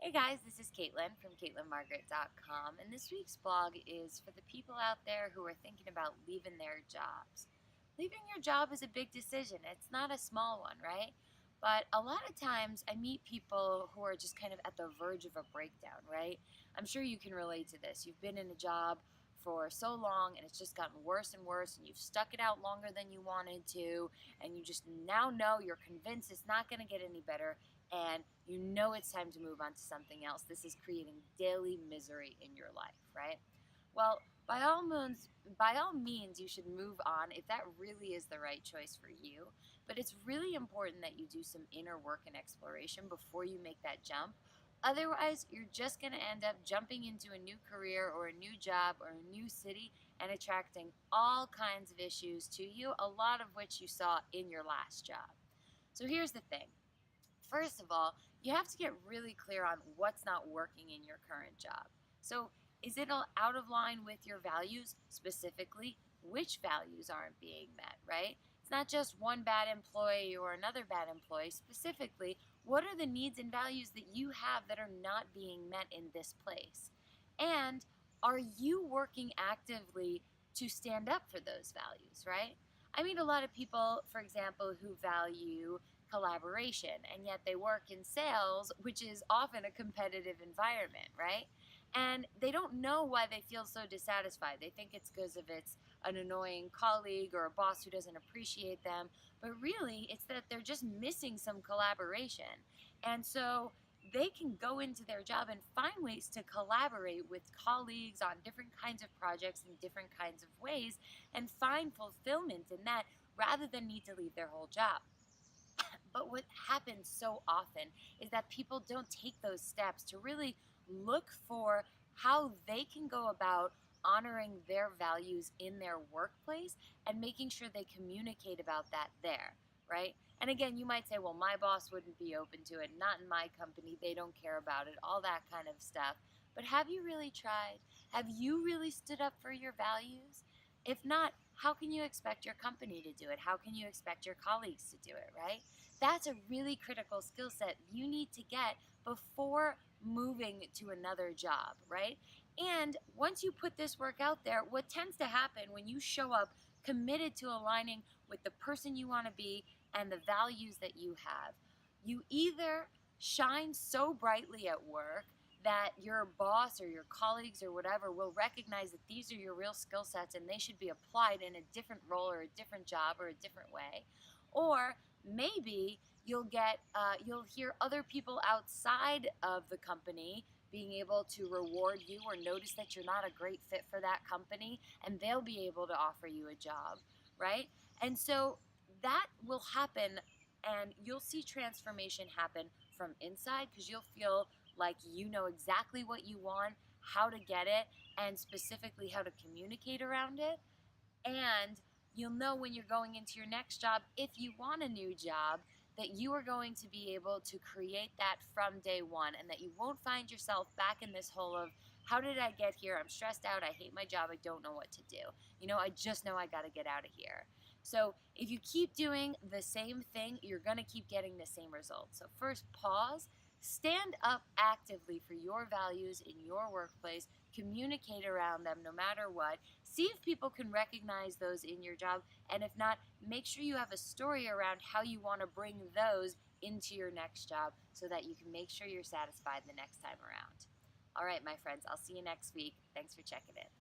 Hey guys, this is Caitlin from CaitlinMargaret.com, and this week's blog is for the people out there who are thinking about leaving their jobs. Leaving your job is a big decision. It's not a small one, right? But a lot of times I meet people who are just kind of at the verge of a breakdown, right? I'm sure you can relate to this. You've been in a job for so long and it's just gotten worse and worse, and you've stuck it out longer than you wanted to, and you just now know you're convinced it's not going to get any better, and you know it's time to move on to something else. This is creating daily misery in your life, right? Well, by all means, you should move on if that really is the right choice for you. But it's really important that you do some inner work and exploration before you make that jump. Otherwise, you're just going to end up jumping into a new career or a new job or a new city and attracting all kinds of issues to you, a lot of which you saw in your last job. So here's the thing. First of all, you have to get really clear on what's not working in your current job. So, is it out of line with your values? Specifically, which values aren't being met, right? It's not just one bad employee or another bad employee. Specifically, what are the needs and values that you have that are not being met in this place? And are you working actively to stand up for those values, right? I meet a lot of people, for example, who value collaboration, and yet they work in sales, which is often a competitive environment, right? And they don't know why they feel so dissatisfied. They think it's because of it's an annoying colleague or a boss who doesn't appreciate them, but really it's that they're just missing some collaboration. And so they can go into their job and find ways to collaborate with colleagues on different kinds of projects in different kinds of ways and find fulfillment in that rather than need to leave their whole job. But what happens so often is that people don't take those steps to really look for how they can go about honoring their values in their workplace and making sure they communicate about that there, right? And again, you might say, well, my boss wouldn't be open to it, not in my company, they don't care about it, all that kind of stuff. But have you really tried? Have you really stood up for your values? If not, how can you expect your company to do it? How can you expect your colleagues to do it, right? That's a really critical skill set you need to get before moving to another job, right? And once you put this work out there, what tends to happen when you show up committed to aligning with the person you want to be and the values that you have, you either shine so brightly at work that your boss or your colleagues or whatever will recognize that these are your real skill sets and they should be applied in a different role or a different job or a different way. Or maybe you'll hear other people outside of the company being able to reward you or notice that you're not a great fit for that company, and they'll be able to offer you a job, right? And so that will happen, and you'll see transformation happen from inside because you'll feel like you know exactly what you want, how to get it, and specifically how to communicate around it. And you'll know when you're going into your next job, if you want a new job, that you are going to be able to create that from day one, and that you won't find yourself back in this hole of, how did I get here? I'm stressed out. I hate my job. I don't know what to do. I just know I got to get out of here. So if you keep doing the same thing, you're going to keep getting the same results. So first, pause. Stand up actively for your values in your workplace. Communicate around them no matter what. See if people can recognize those in your job. And if not, make sure you have a story around how you want to bring those into your next job so that you can make sure you're satisfied the next time around. All right, my friends, I'll see you next week. Thanks for checking in.